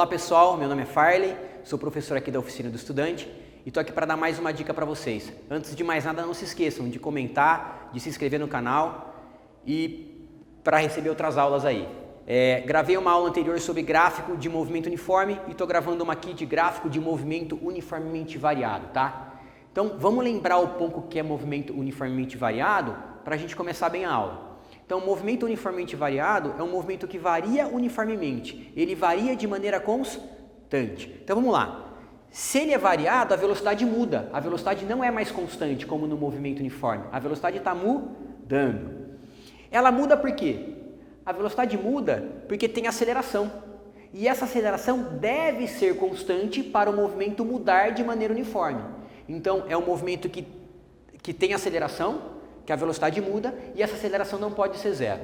Olá pessoal, meu nome é Farley, sou professor aqui da Oficina do Estudante e estou aqui para dar mais uma dica para vocês. Antes de mais nada, não se esqueçam de comentar, de se inscrever no canal e para receber outras aulas aí. Gravei uma aula anterior sobre gráfico de movimento uniforme e estou gravando uma aqui de gráfico de movimento uniformemente variado, tá? Então vamos lembrar um pouco o que é movimento uniformemente variado para a gente começar bem a aula. Então, o movimento uniformemente variado é um movimento que varia uniformemente, ele varia de maneira constante. Então, vamos lá. Se ele é variado, a velocidade muda, a velocidade não é mais constante como no movimento uniforme, a velocidade está mudando. Ela muda por quê? A velocidade muda porque tem aceleração, e essa aceleração deve ser constante para o movimento mudar de maneira uniforme. Então, é um movimento que tem aceleração, que a velocidade muda e essa aceleração não pode ser zero.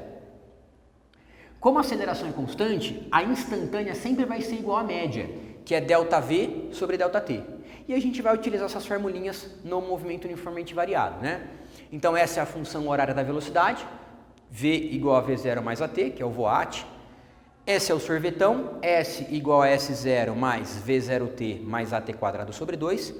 Como a aceleração é constante, a instantânea sempre vai ser igual à média, que é ΔV sobre ΔT. E a gente vai utilizar essas formulinhas no movimento uniformemente variado, né? Então essa é a função horária da velocidade, V igual a V0 mais AT, que é o voat. S é o sorvetão, S igual a S0 mais V0T mais AT quadrado sobre 2.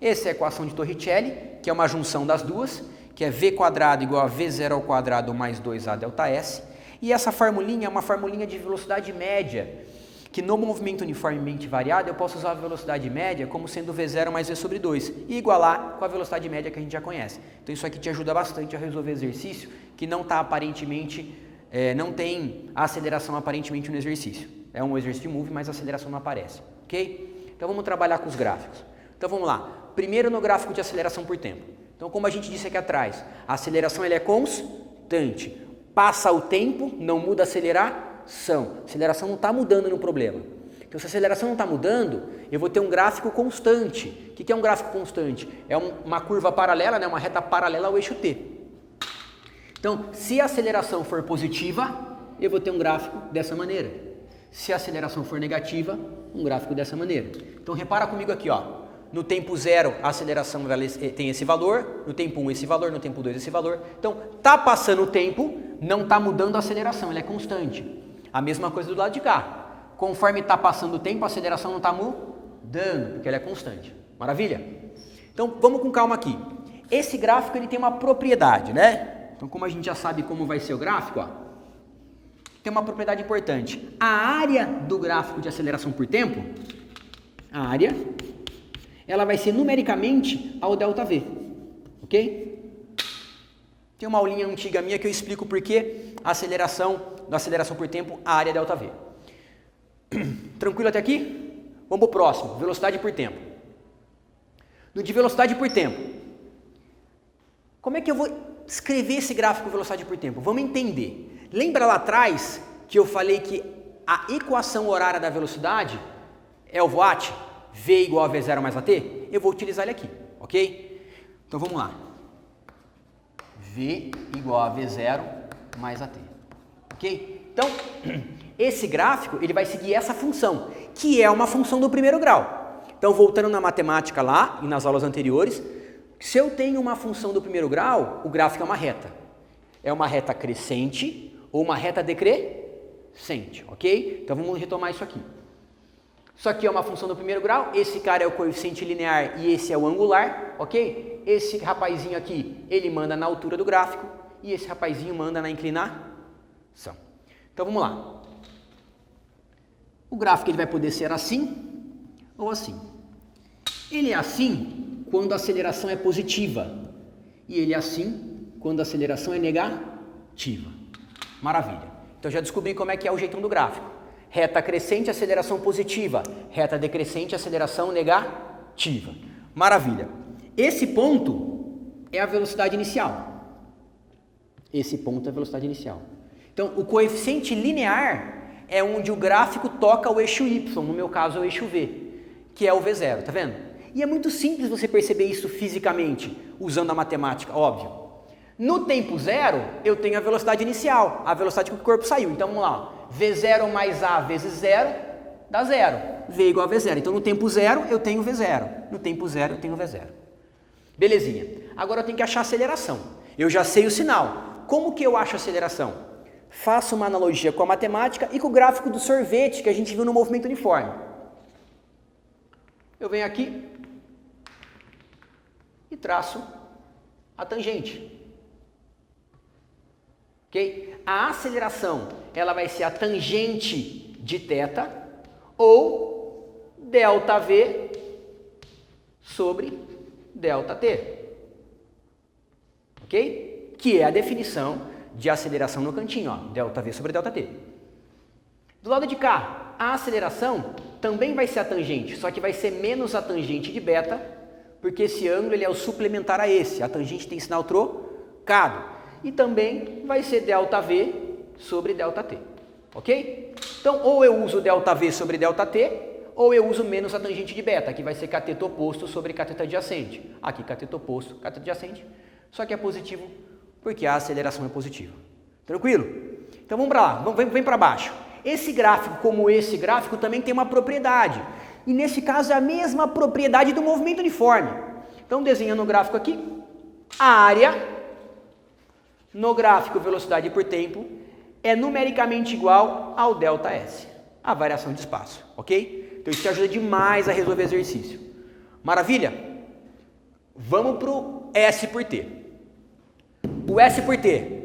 Essa é a equação de Torricelli, que é uma junção das duas, que é V quadrado igual a V0 ao quadrado mais 2A ΔS. E essa formulinha é uma formulinha de velocidade média, que no movimento uniformemente variado eu posso usar a velocidade média como sendo V0 mais V sobre 2 e igualar com a velocidade média que a gente já conhece. Então isso aqui te ajuda bastante a resolver exercício que não está aparentemente, não tem a aceleração aparentemente no exercício. É um exercício de move, mas a aceleração não aparece, ok? Então vamos trabalhar com os gráficos. Então vamos lá. Primeiro no gráfico de aceleração por tempo. Então, como a gente disse aqui atrás, a aceleração ela é constante. Passa o tempo, não muda a aceleração. A aceleração não está mudando no problema. Então, se a aceleração não está mudando, eu vou ter um gráfico constante. O que é um gráfico constante? É uma curva paralela, né? Uma reta paralela ao eixo T. Então, se a aceleração for positiva, eu vou ter um gráfico dessa maneira. Se a aceleração for negativa, um gráfico dessa maneira. Então, repara comigo aqui, ó. No tempo 0, a aceleração tem esse valor, no tempo 1 esse valor, no tempo 2 esse valor. Então, está passando o tempo, não está mudando a aceleração, ela é constante. A mesma coisa do lado de cá. Conforme está passando o tempo, a aceleração não está mudando, porque ela é constante. Maravilha? Então, vamos com calma aqui. Esse gráfico ele tem uma propriedade, né? Então, como a gente já sabe como vai ser o gráfico, ó, tem uma propriedade importante. A área do gráfico de aceleração por tempo, a área, ela vai ser numericamente ao ΔV, ok? Tem uma aulinha antiga minha que eu explico por que a aceleração por tempo, a área é ΔV. Tranquilo até aqui? Vamos para o próximo, velocidade por tempo. No de velocidade por tempo, como é que eu vou escrever esse gráfico de velocidade por tempo? Vamos entender. Lembra lá atrás que eu falei que a equação horária da velocidade é o voat? V igual a V0 mais AT, eu vou utilizar ele aqui, ok? Então vamos lá. V igual a V0 mais AT, ok? Então, esse gráfico ele vai seguir essa função, que é uma função do primeiro grau. Então, voltando na matemática lá e nas aulas anteriores, se eu tenho uma função do primeiro grau, o gráfico é uma reta. É uma reta crescente ou uma reta decrescente, ok? Então vamos retomar isso aqui. Isso aqui é uma função do primeiro grau, esse cara é o coeficiente linear e esse é o angular, ok? Esse rapazinho aqui, ele manda na altura do gráfico e esse rapazinho manda na inclinação. Então vamos lá. O gráfico ele vai poder ser assim ou assim. Ele é assim quando a aceleração é positiva e ele é assim quando a aceleração é negativa. Maravilha. Então já descobri como é que é o jeitão do gráfico. Reta crescente, aceleração positiva. Reta decrescente, aceleração negativa. Maravilha. Esse ponto é a velocidade inicial. Esse ponto é a velocidade inicial. Então, o coeficiente linear é onde o gráfico toca o eixo Y, no meu caso é o eixo V, que é o V0, tá vendo? E é muito simples você perceber isso fisicamente, usando a matemática, óbvio. No tempo 0, eu tenho a velocidade inicial, a velocidade que o corpo saiu. Então, vamos lá. V0 mais A vezes 0 dá 0. V igual a V0. Então, no tempo 0, eu tenho V0. No tempo 0, eu tenho V0. Belezinha. Agora, eu tenho que achar a aceleração. Eu já sei o sinal. Como que eu acho a aceleração? faço uma analogia com a matemática e com o gráfico do sorvete que a gente viu no movimento uniforme. Eu venho aqui e traço a tangente. Ok? A aceleração, ela vai ser a tangente de θ ou ΔV sobre ΔT. Ok? Que é a definição de aceleração no cantinho, ó, ΔV sobre ΔT. Do lado de cá, a aceleração também vai ser a tangente, só que vai ser menos a tangente de beta, porque esse ângulo ele é o suplementar a esse, a tangente tem sinal trocado. E também vai ser ΔV sobre ΔT, ok? Então, ou eu uso ΔV sobre ΔT, ou eu uso menos a tangente de beta, que vai ser cateto oposto sobre cateto adjacente. Aqui, cateto oposto, cateto adjacente, só que é positivo porque a aceleração é positiva. Tranquilo? Então, vamos para lá, vem para baixo. Esse gráfico, como esse gráfico, também tem uma propriedade. E nesse caso é a mesma propriedade do movimento uniforme. Então, desenhando o gráfico aqui, a área no gráfico velocidade por tempo é numericamente igual ao ΔS, a variação de espaço, ok? Então isso te ajuda demais a resolver exercício. Maravilha? Vamos para o S por T. O S por T.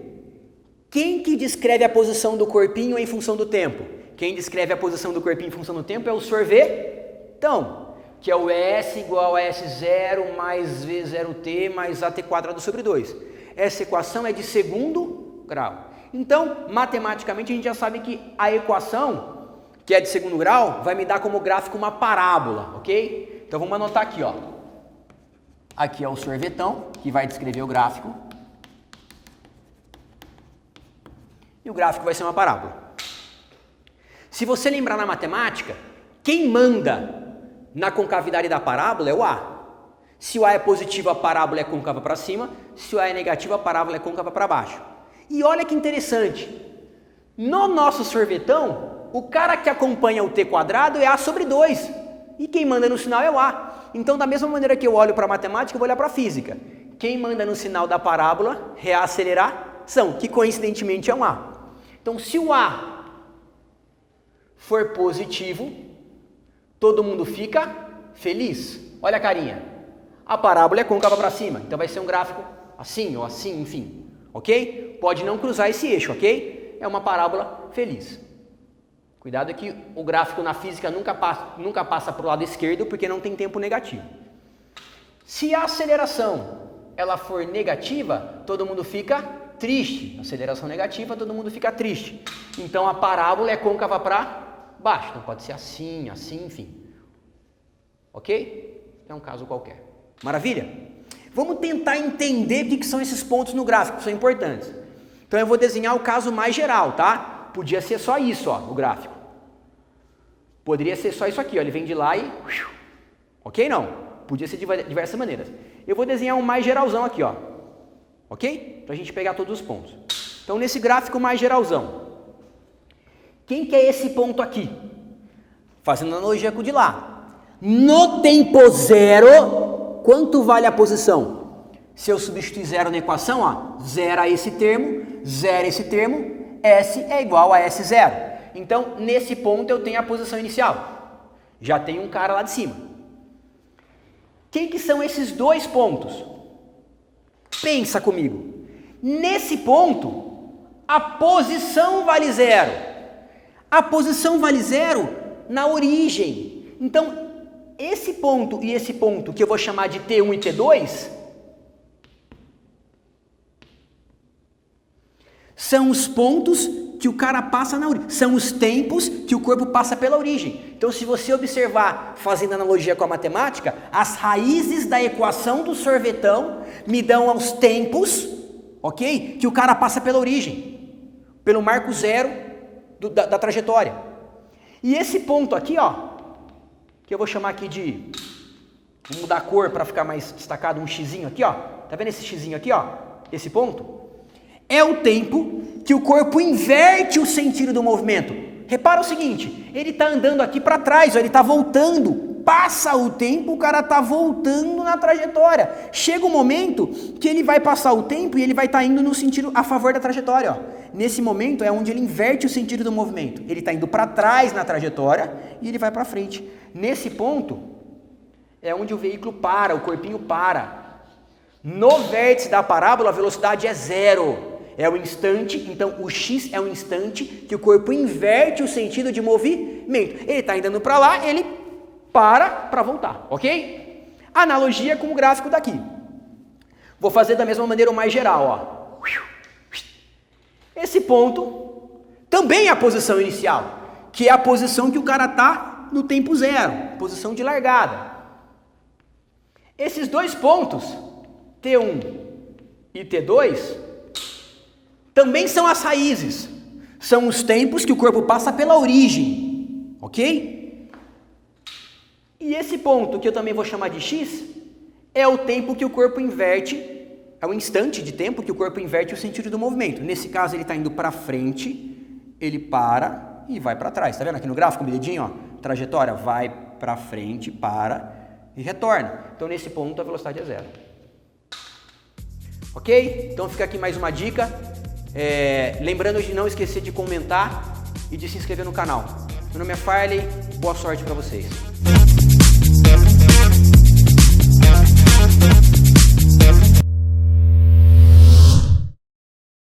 Quem que descreve a posição do corpinho em função do tempo? Quem descreve a posição do corpinho em função do tempo é o sorvetão, que é o S igual a S0 mais V0T mais AT quadrado sobre 2. Essa equação é de segundo grau. Então, matematicamente, a gente já sabe que a equação, que é de segundo grau, vai me dar como gráfico uma parábola, ok? Então, vamos anotar aqui, ó. Aqui é o sorvetão, que vai descrever o gráfico. E o gráfico vai ser uma parábola. Se você lembrar na matemática, quem manda na concavidade da parábola é o A. Se o A é positivo, a parábola é côncava para cima. Se o A é negativo, a parábola é côncava para baixo. E olha que interessante. No nosso sorvetão, o cara que acompanha o T quadrado é A sobre 2. E quem manda no sinal é o A. Então, da mesma maneira que eu olho para a matemática, eu vou olhar para a física. Quem manda no sinal da parábola é a aceleração, que coincidentemente é um A. Então, se o A for positivo, todo mundo fica feliz. Olha a carinha. A parábola é côncava para cima, então vai ser um gráfico assim ou assim, enfim, ok? Pode não cruzar esse eixo, ok? É uma parábola feliz. Cuidado que o gráfico na física nunca passa para o lado esquerdo, porque não tem tempo negativo. Se a aceleração ela for negativa, todo mundo fica triste. Aceleração negativa, todo mundo fica triste. Então a parábola é côncava para baixo, então pode ser assim, assim, enfim. Ok? É um caso qualquer. Maravilha? Vamos tentar entender o que são esses pontos no gráfico, que são importantes. Então eu vou desenhar o caso mais geral, tá? Podia ser só isso, ó, o gráfico. Poderia ser só isso aqui, ó, ele vem de lá e... Ok? Não. Podia ser de diversas maneiras. Eu vou desenhar um mais geralzão aqui, ó. Ok? Pra gente pegar todos os pontos. Então nesse gráfico mais geralzão. Quem que é esse ponto aqui? Fazendo analogia com o de lá. No tempo zero... Quanto vale a posição? Se eu substituir zero na equação, ó, zero a esse termo, zero a esse termo, S é igual a S0. Então, nesse ponto eu tenho a posição inicial. Já tem um cara lá de cima. Quem que são esses dois pontos? Pensa comigo. Nesse ponto, a posição vale zero. A posição vale zero na origem. Então, esse ponto e esse ponto, que eu vou chamar de T1 e T2, são os pontos que o cara passa na origem, são os tempos que o corpo passa pela origem. Então, se você observar, fazendo analogia com a matemática, as raízes da equação do sorvetão me dão os tempos, ok? Que o cara passa pela origem, pelo marco zero da trajetória. E esse ponto aqui, ó, que eu vou chamar aqui de, vou mudar a cor para ficar mais destacado, um xizinho aqui, ó. Tá vendo esse xizinho aqui, ó? Esse ponto? É o tempo que o corpo inverte o sentido do movimento. Repara o seguinte, ele está andando aqui para trás, ó, ele está voltando. Passa o tempo, o cara está voltando na trajetória. Chega um momento que ele vai passar o tempo e ele vai estar indo no sentido a favor da trajetória, ó. nesse momento é onde ele inverte o sentido do movimento. Ele está indo para trás na trajetória e ele vai para frente. Nesse ponto é onde o veículo para, o corpinho para. No vértice da parábola, a velocidade é zero. É o instante, então o x é o instante que o corpo inverte o sentido de movimento. Ele está indo para lá, ele para voltar, ok? Analogia com o gráfico daqui. Vou fazer da mesma maneira o mais geral, ó. Esse ponto também é a posição inicial, que é a posição que o cara está no tempo zero, posição de largada. Esses dois pontos, T1 e T2, também são as raízes, são os tempos que o corpo passa pela origem, ok? E esse ponto, que eu também vou chamar de x, é o tempo que o corpo inverte, é o instante de tempo que o corpo inverte o sentido do movimento. Nesse caso, ele está indo para frente, ele para e vai para trás. Está vendo aqui no gráfico, o dedinho, ó, trajetória, vai para frente, para e retorna. Então, nesse ponto, a velocidade é zero. Ok? Então, fica aqui mais uma dica. Lembrando de não esquecer de comentar e de se inscrever no canal. Meu nome é Farley, boa sorte para vocês.